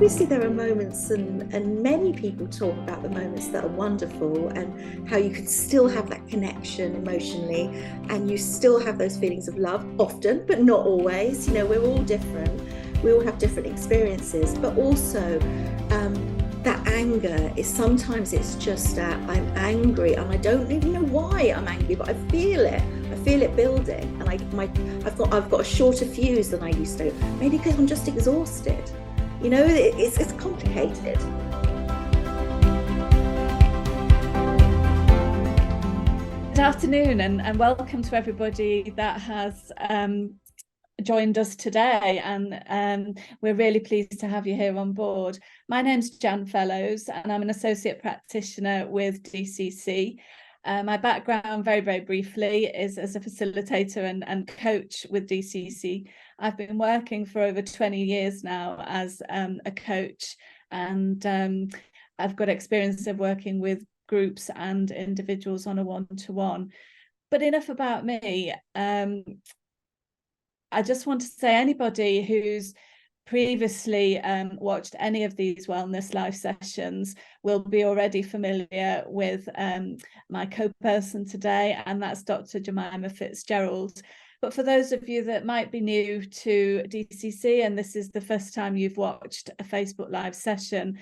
obviously there are moments, and many people talk about the moments that are wonderful and how you can still have that connection emotionally and you still have those feelings of love often, but not always. You know, we're all different. We all have different experiences, but also that anger is sometimes it's just that I'm angry and I don't even know why I'm angry, but I feel it. I feel it building, and I've got a shorter fuse than I used to. Maybe because I'm just exhausted. You know, it's complicated. Good afternoon, and welcome to everybody that has joined us today, and we're really pleased to have you here on board. My name's Jan Fellows and I'm an associate practitioner with DCC. My background, very, very briefly, is as a facilitator and coach with DCC. I've been working for over 20 years now as a coach, and I've got experience of working with groups and individuals on a one-to-one. But enough about me. I just want to say anybody who's previously watched any of these wellness live sessions will be already familiar with my co-person today, and that's Dr. Gemima Fitzgerald. But for those of you that might be new to DCC and this is the first time you've watched a Facebook live session,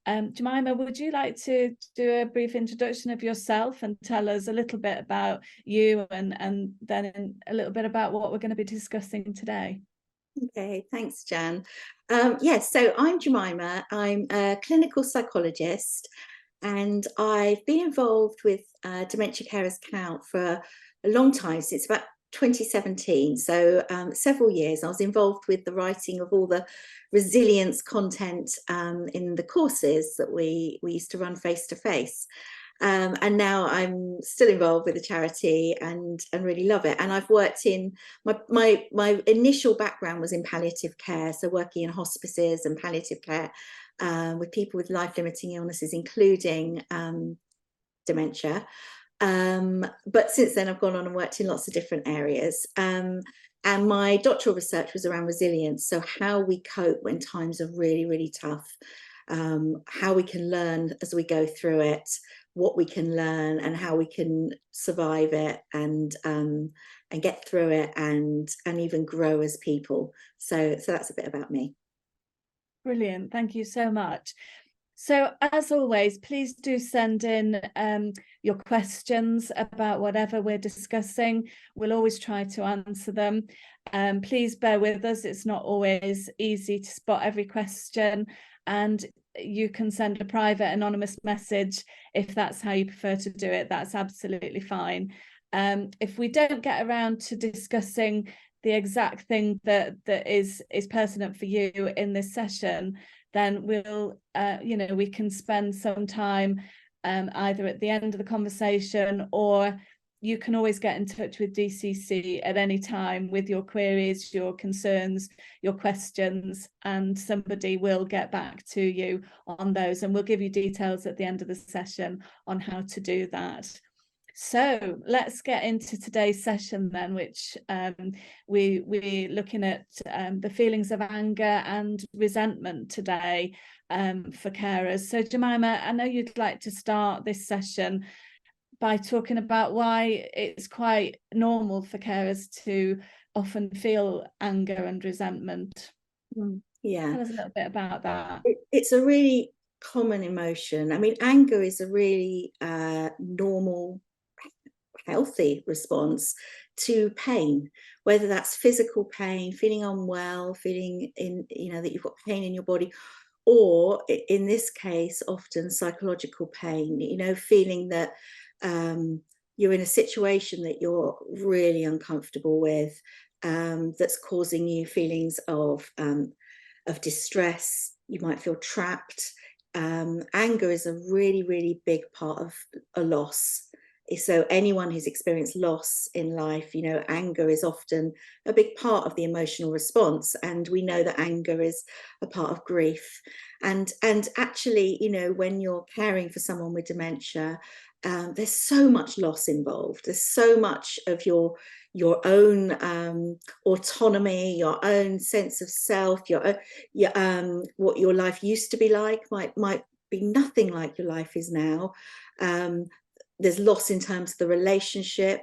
Gemima, would you like to do a brief introduction of yourself and tell us a little bit about you and then a little bit about what we're going to be discussing today? Okay, thanks, Jan. Yes, so I'm Gemima. I'm a clinical psychologist, and I've been involved with Dementia Carers Count for a long time, since about 2017, so several years. I was involved with the writing of all the resilience content in the courses that we used to run face to face. And now I'm still involved with the charity and really love it. And I've worked in my initial background was in palliative care, so working in hospices and palliative care with people with life-limiting illnesses, including dementia. But since then I've gone on and worked in lots of different areas. And my doctoral research was around resilience, so how we cope when times are really, really tough, how we can learn as we go through it, what we can learn and how we can survive it and get through it and even grow as people. So that's a bit about me. Brilliant, thank you so much. So as always, please do send in your questions about whatever we're discussing. We'll always try to answer them. Please bear with us. It's not always easy to spot every question, and you can send a private anonymous message if that's how you prefer to do it. That's absolutely fine. If we don't get around to discussing the exact thing that is pertinent for you in this session, then we'll, we can spend some time either at the end of the conversation, or you can always get in touch with DCC at any time with your queries, your concerns, your questions, and somebody will get back to you on those, and we'll give you details at the end of the session on how to do that. So let's get into today's session then, which we're looking at the feelings of anger and resentment today for carers. So Gemima, I know you'd like to start this session by talking about why it's quite normal for carers to often feel anger and resentment. Yeah. Tell us a little bit about that. It's a really common emotion. I mean, anger is a really normal, healthy response to pain, whether that's physical pain, feeling unwell, feeling that you've got pain in your body, or in this case often psychological pain, feeling that you're in a situation that you're really uncomfortable with, that's causing you feelings of distress. You might feel trapped. Anger is a really, really big part of a loss. So anyone who's experienced loss in life, anger is often a big part of the emotional response. And we know that anger is a part of grief. And actually, when you're caring for someone with dementia, there's so much loss involved. There's so much of your your own autonomy, your own sense of self, what your life used to be like might be nothing like your life is now. There's loss in terms of the relationship.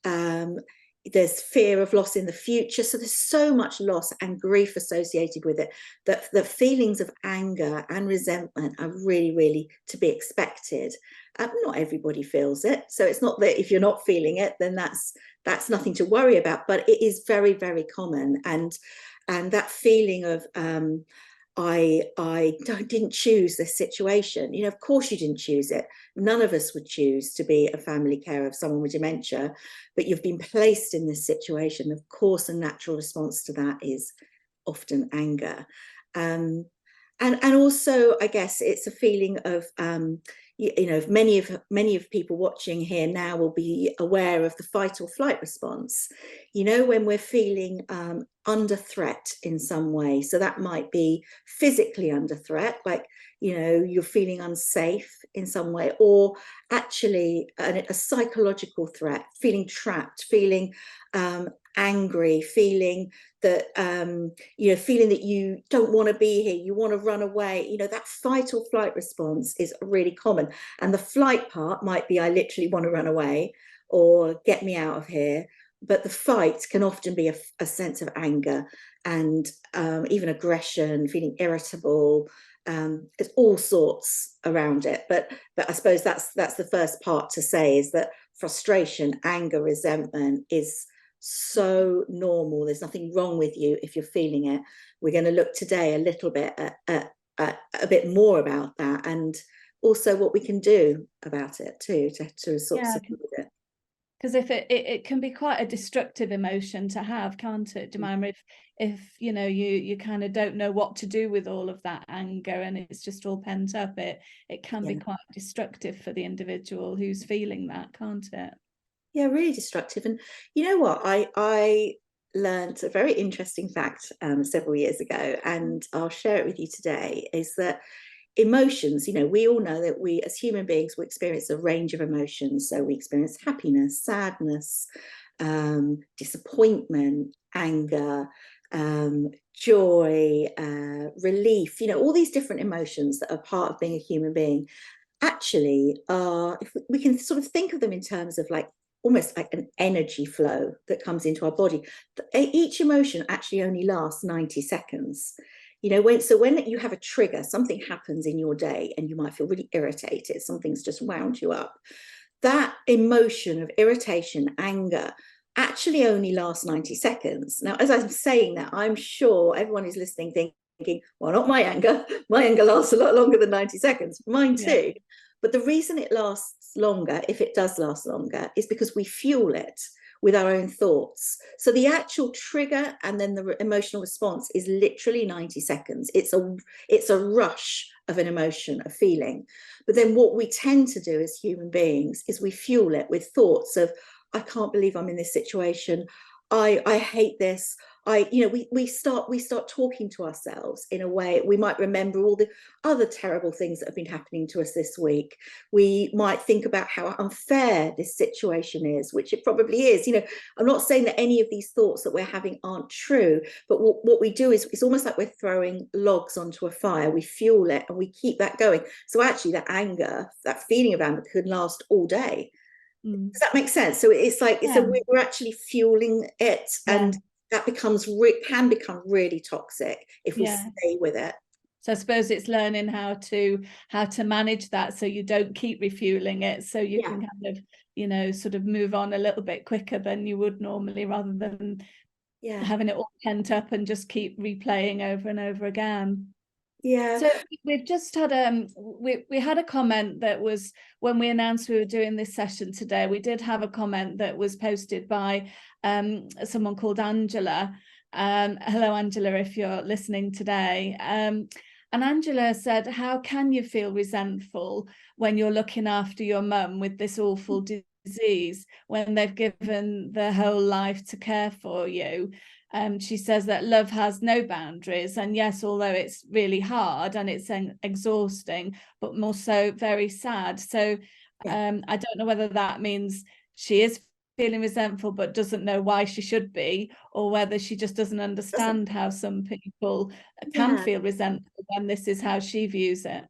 There's fear of loss in the future. So there's so much loss and grief associated with it that the feelings of anger and resentment are really, really to be expected. Not everybody feels it. So it's not that if you're not feeling it, then that's nothing to worry about. But it is very, very common. And that feeling of I didn't choose this situation. Of course you didn't choose it. None of us would choose to be a family carer of someone with dementia, but you've been placed in this situation. Of course, a natural response to that is often anger. And also, I guess it's a feeling of, many of people watching here now will be aware of the fight or flight response. When we're feeling under threat in some way. So that might be physically under threat, like, you're feeling unsafe in some way, or actually a psychological threat, feeling trapped, feeling angry, feeling that feeling that you don't want to be here, you want to run away. That fight or flight response is really common. And the flight part might be, I literally want to run away, or get me out of here. But the fight can often be a sense of anger and even aggression, feeling irritable. There's all sorts around it. But I suppose that's the first part to say, is that frustration, anger, resentment is so normal. There's nothing wrong with you if you're feeling it. We're going to look today a little bit at a bit more about that, and also what we can do about it too, to sort of support it. Because if it can be quite a destructive emotion to have, can't it, Gemima? If you kind of don't know what to do with all of that anger and it's just all pent up, it can be quite destructive for the individual who's feeling that, can't it? Yeah, really destructive. And you know what? I learned a very interesting fact several years ago, and I'll share it with you today, is that emotions, we all know that we as human beings will experience a range of emotions. So we experience happiness, sadness, disappointment, anger, joy, relief, all these different emotions that are part of being a human being actually are, if we can sort of think of them in terms of like almost like an energy flow that comes into our body. Each emotion actually only lasts 90 seconds. When you have a trigger, something happens in your day and you might feel really irritated, something's just wound you up. That emotion of irritation, anger, actually only lasts 90 seconds. Now, as I'm saying that, I'm sure everyone is listening thinking, well, not my anger. My anger lasts a lot longer than 90 seconds. Mine too. But the reason it lasts longer, if it does last longer, is because we fuel it with our own thoughts. So the actual trigger and then the emotional response is literally 90 seconds. It's a rush of an emotion, a feeling. But then what we tend to do as human beings is we fuel it with thoughts of, I can't believe I'm in this situation. I hate this. We start talking to ourselves in a way. We might remember all the other terrible things that have been happening to us this week. We might think about how unfair this situation is, which it probably is. I'm not saying that any of these thoughts that we're having aren't true, but what we do is it's almost like we're throwing logs onto a fire. We fuel it and we keep that going. So actually that anger, that feeling of anger could last all day. Does that make sense? So it's like we're actually fueling it, and that can become really toxic if we stay with it. So I suppose it's learning how to manage that, so you don't keep refueling it, so you can kind of sort of move on a little bit quicker than you would normally, rather than having it all pent up and just keep replaying over and over again. Yeah. So we've just had we had a comment that was, when we announced we were doing this session today, we did have a comment that was posted by someone called Angela. Hello, Angela, if you're listening today. And Angela said, how can you feel resentful when you're looking after your mum with this awful disease, when they've given their whole life to care for you? She says that love has no boundaries, and yes, although it's really hard and it's exhausting, but more so very sad. So I don't know whether that means she is feeling resentful but doesn't know why she should be, or whether she just doesn't understand how some people can feel resentful when this is how she views it.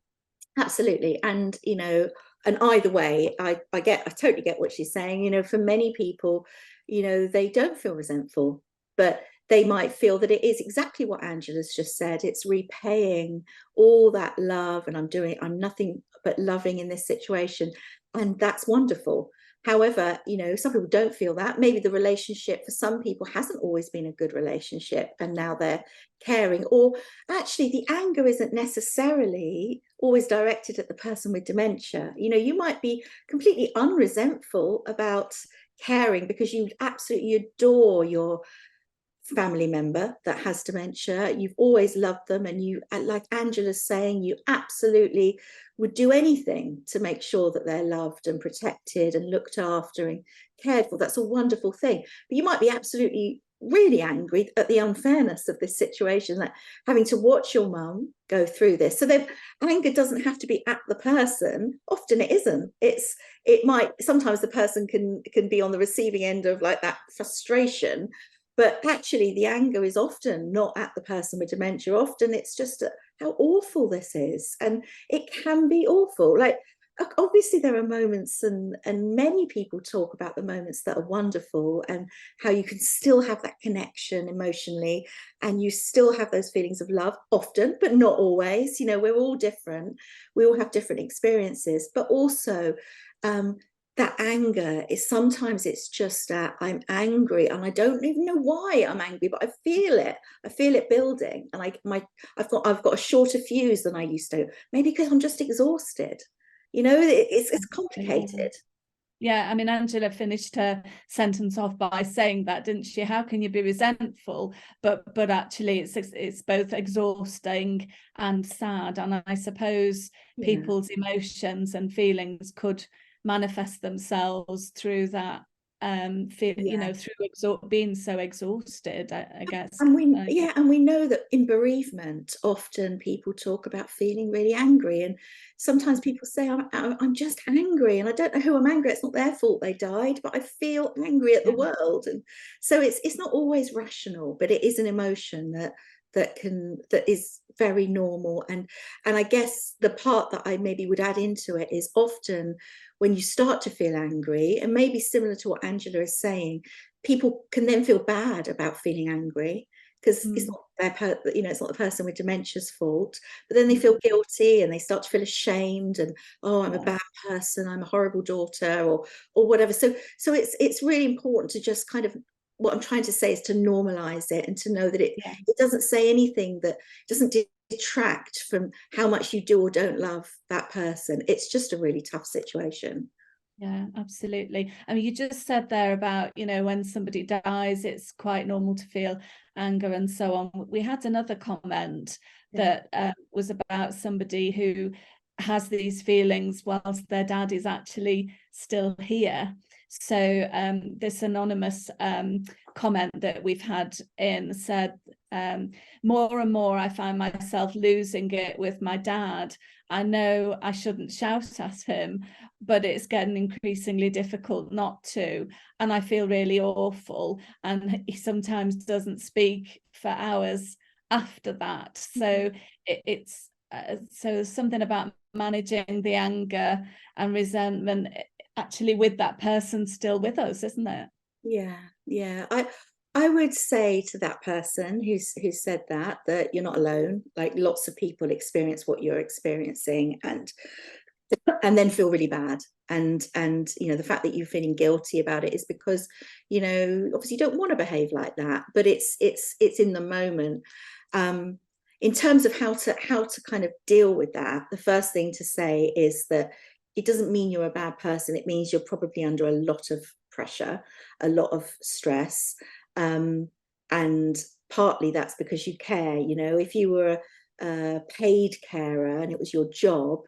Absolutely. And, you know, and either way, I totally get what she's saying. You know, for many people, you know, they don't feel resentful, but they might feel that it is exactly what Angela's just said. It's repaying all that love, and I'm nothing but loving in this situation. And that's wonderful. However, you know, some people don't feel that. Maybe the relationship for some people hasn't always been a good relationship, and now they're caring. Or actually, the anger isn't necessarily always directed at the person with dementia. You know, you might be completely unresentful about caring because you absolutely adore your family member that has dementia. You've always loved them, and you, like Angela's saying, you absolutely would do anything to make sure that they're loved and protected and looked after and cared for. That's a wonderful thing. But you might be absolutely really angry at the unfairness of this situation, like having to watch your mum go through this. So then anger doesn't have to be at the person. Often it isn't. It might, sometimes the person can be on the receiving end of like that frustration, but actually the anger is often not at the person with dementia. Often it's just how awful this is. And it can be awful. Like, obviously there are moments, and many people talk about the moments that are wonderful, and how you can still have that connection emotionally, and you still have those feelings of love often, but not always. You know, we're all different. We all have different experiences, but also that anger is sometimes, it's just I'm angry and I don't even know why I'm angry, but I feel it building, and I've got a shorter fuse than I used to, maybe because I'm just exhausted. You know, it's complicated. Yeah, I mean, Angela finished her sentence off by saying that, didn't she? How can you be resentful? But actually, it's both exhausting and sad. And I suppose people's emotions and feelings could manifest themselves through that you know, through being so exhausted, I guess. And we know that in bereavement, often people talk about feeling really angry, and sometimes people say, I'm just angry, and I don't know who I'm angry at. It's not their fault they died, but I feel angry at the world. And so it's not always rational, but it is an emotion that is very normal. And I guess the part that I maybe would add into it is, often when you start to feel angry, and maybe similar to what Angela is saying, people can then feel bad about feeling angry, because it's not it's not the person with dementia's fault. But then they feel guilty, and they start to feel ashamed, and I'm a bad person, I'm a horrible daughter, or whatever. So it's really important to just kind of, what I'm trying to say is to normalize it, and to know that it doesn't say anything, that doesn't detract from how much you do or don't love that person. It's just a really tough situation. Yeah, absolutely. I mean, you just said there about, you know, when somebody dies, it's quite normal to feel anger and so on. We had another comment that was about somebody who has these feelings whilst their dad is actually still here. So this anonymous comment that we've had in said, more and more I find myself losing it with my dad. I know I shouldn't shout at him, but it's getting increasingly difficult not to. And I feel really awful. And he sometimes doesn't speak for hours after that. So it's so something about managing the anger and resentment actually with that person still with us, isn't it? Yeah. I would say to that person who said that you're not alone. Like, lots of people experience what you're experiencing, and then feel really bad. And you know, the fact that you're feeling guilty about it is because, you know, obviously you don't want to behave like that, but it's in the moment. In terms of how to kind of deal with that, the first thing to say is that it doesn't mean you're a bad person. It means you're probably under a lot of pressure, a lot of stress, and partly that's because you care. You know, if you were a paid carer and it was your job,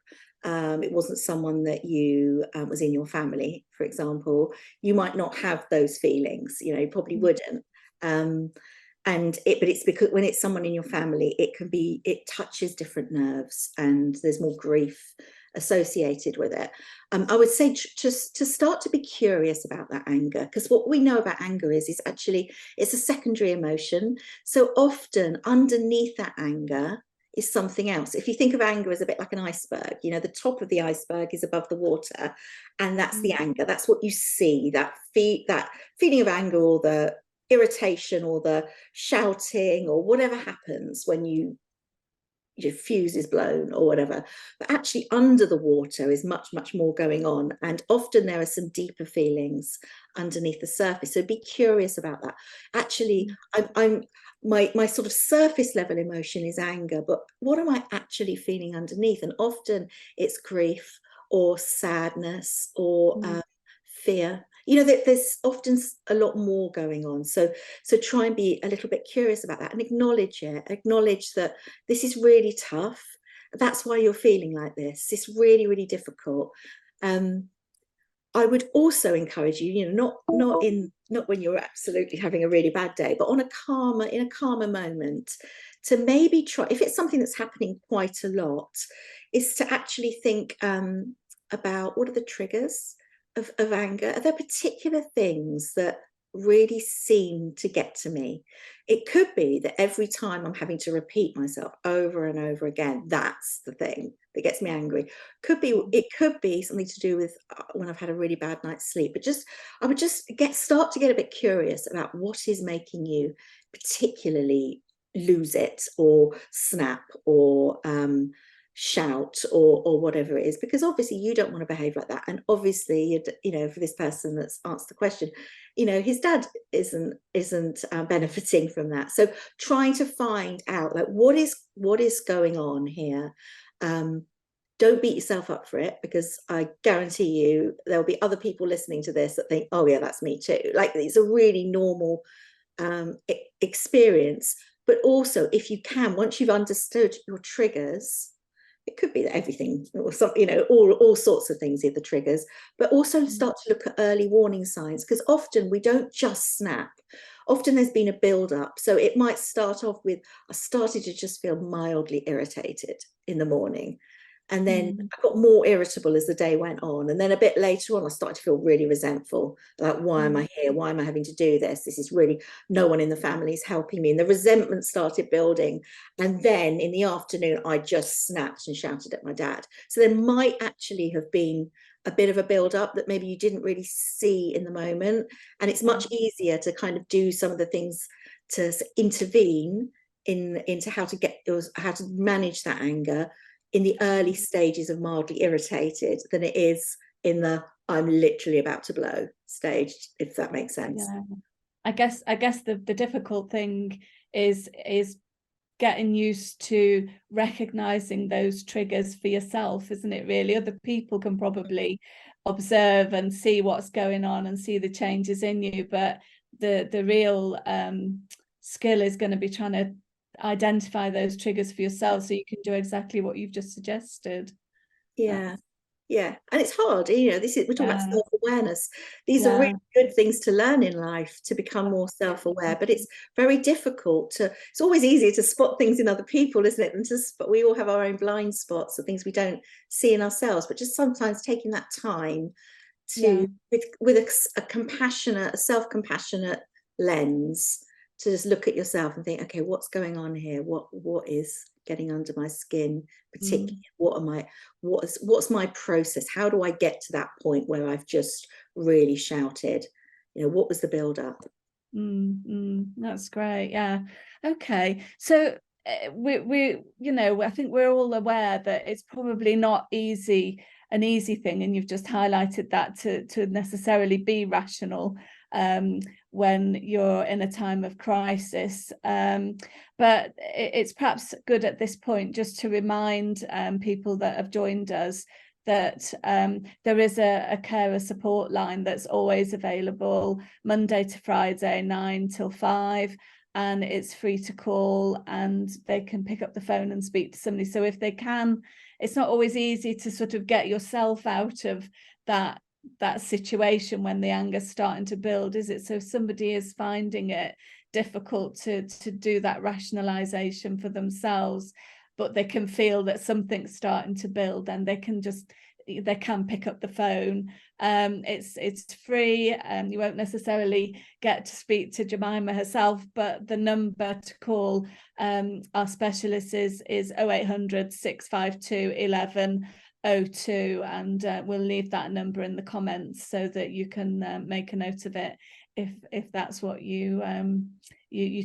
it wasn't someone that you was in your family, for example, you might not have those feelings. You know, you probably wouldn't. But it's because when it's someone in your family, it touches different nerves, and there's more grief associated with it. I would say just to start to be curious about that anger, because what we know about anger is actually it's a secondary emotion. So often underneath that anger is something else. If you think of anger as a bit like an iceberg, you know, the top of the iceberg is above the water, and that's the anger. That's what you see, that feeling of anger, or the irritation, or the shouting, or whatever happens when your fuse is blown or whatever. But actually under the water is much, much more going on, and often there are some deeper feelings underneath the surface. So be curious about that. Actually, my sort of surface level emotion is anger, but what am I actually feeling underneath? And often it's grief or sadness or fear. You know, there's often a lot more going on. So try and be a little bit curious about that, and acknowledge it. Acknowledge that this is really tough. That's why you're feeling like this. It's really, really difficult. I would also encourage you, you know, not when you're absolutely having a really bad day, but in a calmer moment, to maybe try, if it's something that's happening quite a lot, is to actually think about what are the triggers of anger. Are there particular things that really seem to get to me? It could be that every time I'm having to repeat myself over and over again, that's the thing that gets me angry. It could be something to do with when I've had a really bad night's sleep. But I would just start to get a bit curious about what is making you particularly lose it, or snap, or shout, or whatever it is, because obviously you don't want to behave like that. And obviously, you know, for this person that's asked the question, you know, his dad isn't benefiting from that. So trying to find out, like, what is going on here. Don't beat yourself up for it, because I guarantee you there'll be other people listening to this that think, oh yeah, that's me too. Like, it's a really normal experience. But also, if you can, once you've understood your triggers, it could be that everything, or something, you know, all sorts of things are the triggers, but also start to look at early warning signs, because often we don't just snap. Often there's been a build up. So it might start off with, I started to just feel mildly irritated in the morning. And then I got more irritable as the day went on. And then a bit later on, I started to feel really resentful. Like, why am I here? Why am I having to do this? This is really, no one in the family is helping me. And the resentment started building. And then in the afternoon, I just snapped and shouted at my dad. So there might actually have been a bit of a build up that maybe you didn't really see in the moment. And it's much easier to kind of do some of the things to intervene into how to manage that anger in the early stages of mildly irritated than it is in the I'm literally about to blow stage, if that makes sense. Yeah. I guess the difficult thing is getting used to recognizing those triggers for yourself, isn't it, really? Other people can probably observe and see what's going on and see the changes in you, but the real skill is going to be trying to identify those triggers for yourself, so you can do exactly what you've just suggested. Yeah. And it's hard, you know, we're talking about self-awareness. These are really good things to learn in life, to become more self-aware, but it's very difficult it's always easier to spot things in other people, isn't it, but we all have our own blind spots, or things we don't see in ourselves. But just sometimes taking that time to with a self-compassionate lens, to just look at yourself and think, okay, what's going on here? What is getting under my skin, particularly? What's my process? How do I get to that point where I've just really shouted? You know, what was the build up? That's great. Yeah. Okay. So we you know, I think we're all aware that it's probably not an easy thing, and you've just highlighted that to necessarily be rational when you're in a time of crisis, but it's perhaps good at this point just to remind people that have joined us that there is a carer support line that's always available Monday to Friday, 9 till 5, and it's free to call, and they can pick up the phone and speak to somebody. So if they can, it's not always easy to sort of get yourself out of that situation when the anger's starting to build, is it? So somebody is finding it difficult to do that rationalization for themselves. but they can feel that something's starting to build, and they can pick up the phone. It's free, and you won't necessarily get to speak to Gemima herself, but the number to call our specialists is 0800 652 1102, and we'll leave that number in the comments so that you can make a note of it if that's what you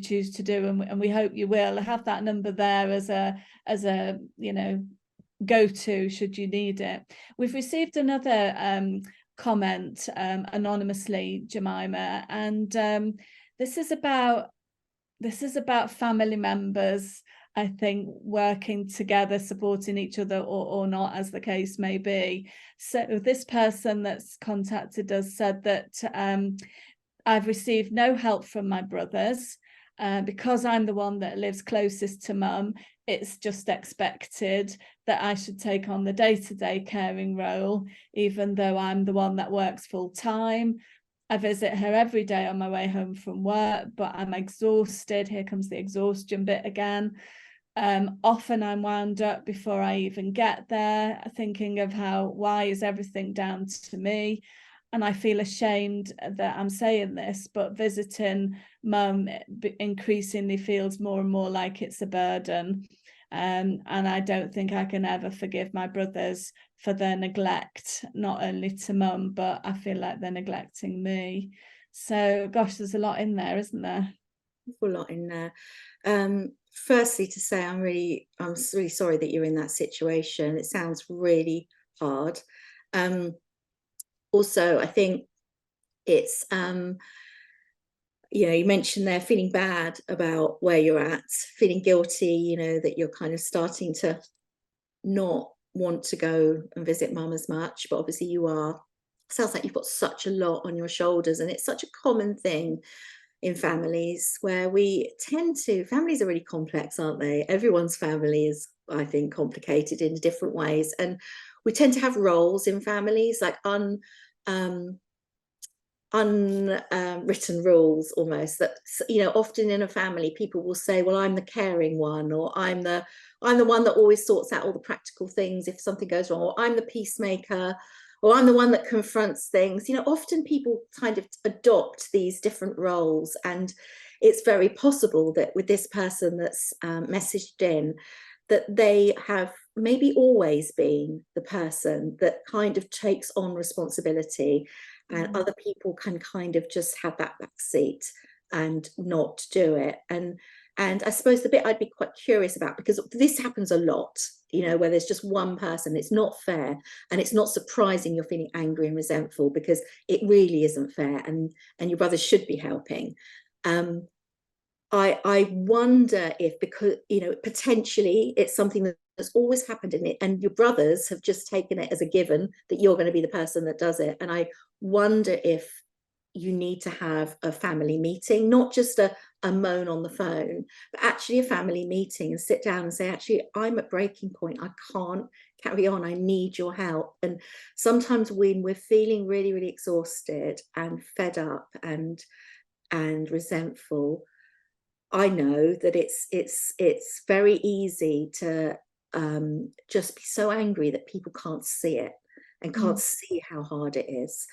choose to do, and we hope you will have that number there as a go to should you need it. We've received another comment anonymously, Gemima, and this is about family members, I think, working together, supporting each other, or not, as the case may be. So this person that's contacted us said that I've received no help from my brothers. Because I'm the one that lives closest to mum, it's just expected that I should take on the day-to-day caring role, even though I'm the one that works full-time. I visit her every day on my way home from work, but I'm exhausted. Here comes the exhaustion bit again. Often I'm wound up before I even get there, thinking of why is everything down to me? And I feel ashamed that I'm saying this, but visiting mum increasingly feels more and more like it's a burden. And I don't think I can ever forgive my brothers for their neglect, not only to mum, but I feel like they're neglecting me. So, gosh, there's a lot in there, isn't there? A lot in there. Firstly, to say I'm really sorry that you're in that situation. It sounds really hard. Also, I think it's you mentioned there feeling bad about where you're at, feeling guilty, that you're kind of starting to not want to go and visit mum as much, but obviously you are. Sounds like you've got such a lot on your shoulders, and it's such a common thing in families where families are really complex, aren't they? Everyone's family is, I think, complicated in different ways, and we tend to have roles in families, like unwritten rules almost, that often in a family people will say, well, I'm the caring one, or I'm the one that always sorts out all the practical things if something goes wrong, or I'm the peacemaker, or I'm the one that confronts things. Often people kind of adopt these different roles, and it's very possible that with this person that's messaged in, that they have maybe always been the person that kind of takes on responsibility, and other people can kind of just have that back seat and not do it. And I suppose the bit I'd be quite curious about, because this happens a lot, where there's just one person, it's not fair, and it's not surprising you're feeling angry and resentful, because it really isn't fair, and your brothers should be helping. I wonder if, because potentially it's something that's always happened in it, and your brothers have just taken it as a given that you're going to be the person that does it. And I wonder if you need to have a family meeting, not just a moan on the phone, but actually a family meeting, and sit down and say, actually, I'm at breaking point, I can't carry on, I need your help. And sometimes when we're feeling really, really exhausted and fed up and resentful, I know that it's very easy to just be so angry that people can't see it and can't see how hard it is.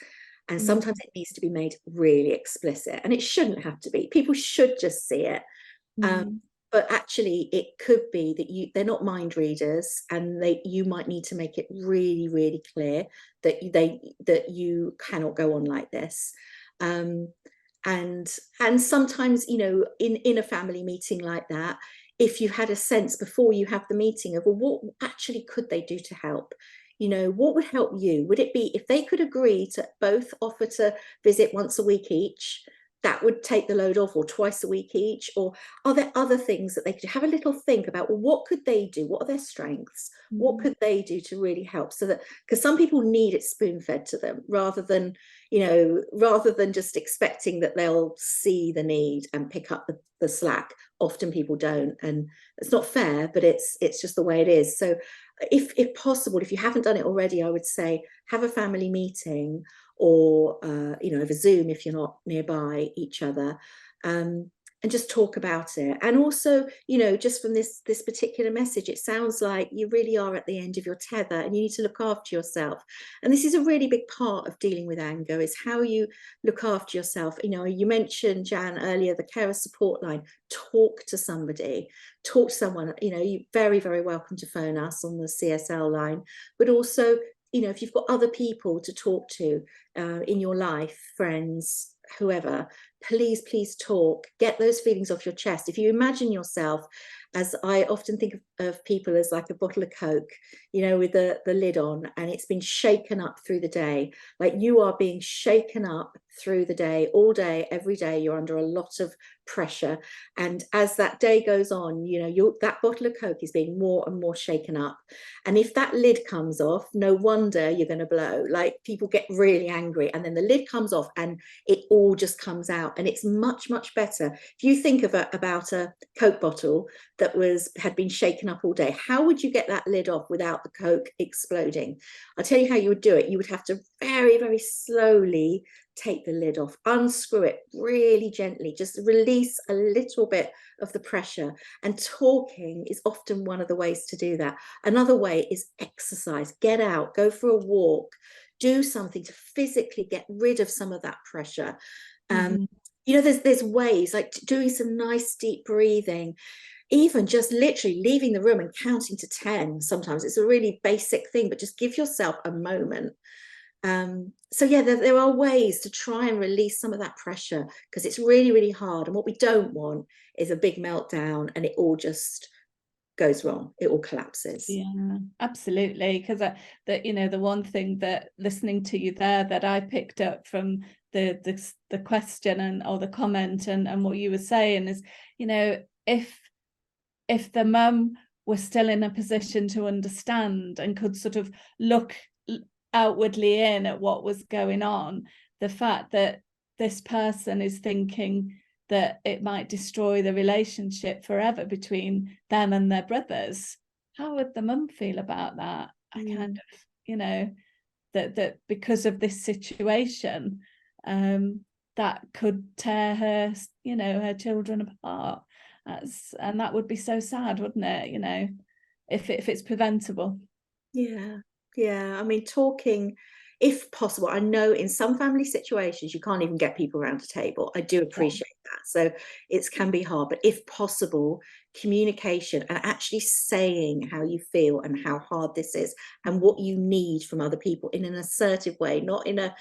And sometimes it needs to be made really explicit, and it shouldn't have to be. People should just see it. But actually it could be that they're not mind readers, and you might need to make it really, really clear that you cannot go on like this. And sometimes, in a family meeting like that, if you had a sense before you have the meeting of, well, what actually could they do to help? What would help you? Would it be if they could agree to both offer to visit once a week each? That would take the load off, or twice a week each? Or are there other things that they could have a little think about? Well, what could they do? What are their strengths? What could they do to really help? So that, because some people need it spoon-fed to them, rather than just expecting that they'll see the need and pick up the slack. Often people don't, and it's not fair, but it's just the way it is. So if possible, if you haven't done it already, I would say have a family meeting, or over Zoom if you're not nearby each other, and just talk about it. And also, you know, just from this particular message, it sounds like you really are at the end of your tether and you need to look after yourself. And this is a really big part of dealing with anger, is how you look after yourself. You know, you mentioned, Jan, earlier, the carer support line. Talk to somebody, talk to someone. You know, you're very, very welcome to phone us on the CSL line, but also, you know, if you've got other people to talk to in your life, friends, whoever, please talk, get those feelings off your chest. If you imagine yourself, as I often think of people as like a bottle of Coke, you know, with the lid on, and it's been shaken up through the day, like you are being shaken up through the day, all day, every day. You're under a lot of pressure, and as that day goes on, you know, that bottle of Coke is being more and more shaken up, and if that lid comes off, no wonder you're going to blow. Like, people get really angry, and then the lid comes off and it all just comes out. And it's much better if you think of about a Coke bottle that had been shaken up all day. How would you get that lid off without the Coke exploding? I'll tell you how you would do it. You would have to very slowly take the lid off, unscrew it really gently, just release a little bit of the pressure. And talking is often one of the ways to do that. Another way is exercise. Get out, go for a walk, do something to physically get rid of some of that pressure. You know, there's ways, like doing some nice deep breathing, even just literally leaving the room and counting to 10. Sometimes it's a really basic thing, but just give yourself a moment. So yeah, there are ways to try and release some of that pressure, because it's really hard. And what we don't want is a big meltdown and it all just goes wrong. It all collapses. Yeah, absolutely. Because that, you know, the one thing that, listening to you there, that I picked up from the question and or the comment and what you were saying is, you know, if the mum was still in a position to understand and could sort of look outwardly in at what was going on, the fact that this person is thinking that it might destroy the relationship forever between them and their brothers, how would the mum feel about that? I kind of, you know, that because of this situation, that could tear her, you know, her children apart. And that would be so sad, wouldn't it? You know, if it's preventable. Yeah. I mean, talking, if possible. I know in some family situations you can't even get people around a table. I do appreciate that. So it can be hard, but if possible, communication and actually saying how you feel and how hard this is and what you need from other people in an assertive way, not in a,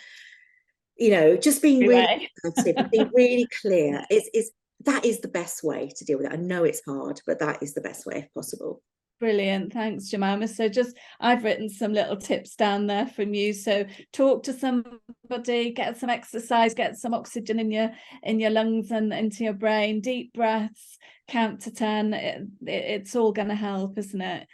you know, just being really assertive, but being really clear. That is the best way to deal with it. I know it's hard, but that is the best way if possible. Brilliant. Thanks, Gemima. So I've written some little tips down there from you. So talk to somebody, get some exercise, get some oxygen in your lungs and into your brain, deep breaths, count to 10. It's all going to help, isn't it?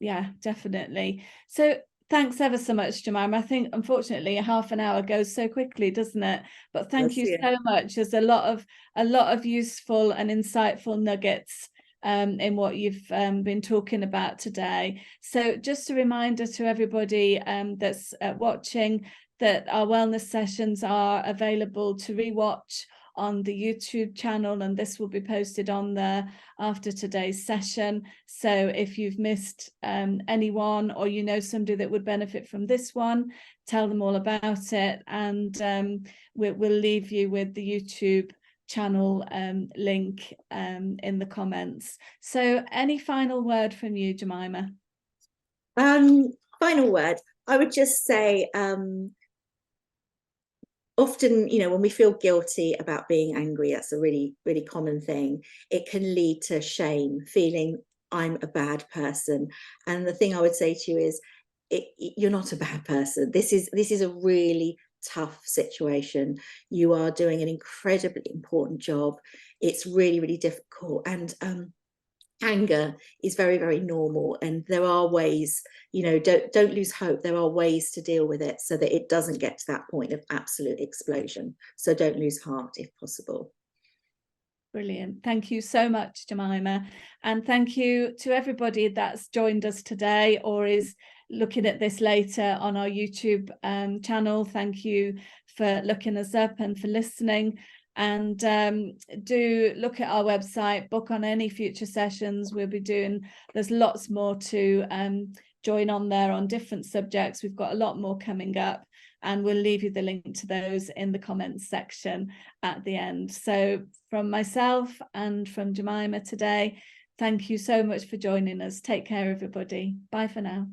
Yeah, definitely. So thanks ever so much, Gemima. I think, unfortunately, half an hour goes so quickly, doesn't it? But thank you so much. There's a lot of useful and insightful nuggets in what you've been talking about today. So just a reminder to everybody that's watching that our wellness sessions are available to rewatch on the YouTube channel, and this will be posted on there after today's session. So if you've missed anyone, or you know somebody that would benefit from this one, tell them all about it, and we'll leave you with the YouTube channel link in the comments. So any final word from you, Gemima? Final word, I would just say, often, you know, when we feel guilty about being angry, that's a really common thing. It can lead to shame, feeling I'm a bad person. And the thing I would say to you is, you're not a bad person. This is a really tough situation. You are doing an incredibly important job. It's really difficult, and anger is very normal, and there are ways, you know, don't lose hope. There are ways to deal with it so that it doesn't get to that point of absolute explosion. So don't lose heart if possible. Brilliant. Thank you so much, Gemima. And thank you to everybody that's joined us today or is looking at this later on our YouTube channel. Thank you for looking us up and for listening. And do look at our website, book on any future sessions we'll be doing. There's lots more to join on there on different subjects. We've got a lot more coming up, and we'll leave you the link to those in the comments section at the end. So from myself and from Gemima today, thank you so much for joining us. Take care, everybody. Bye for now.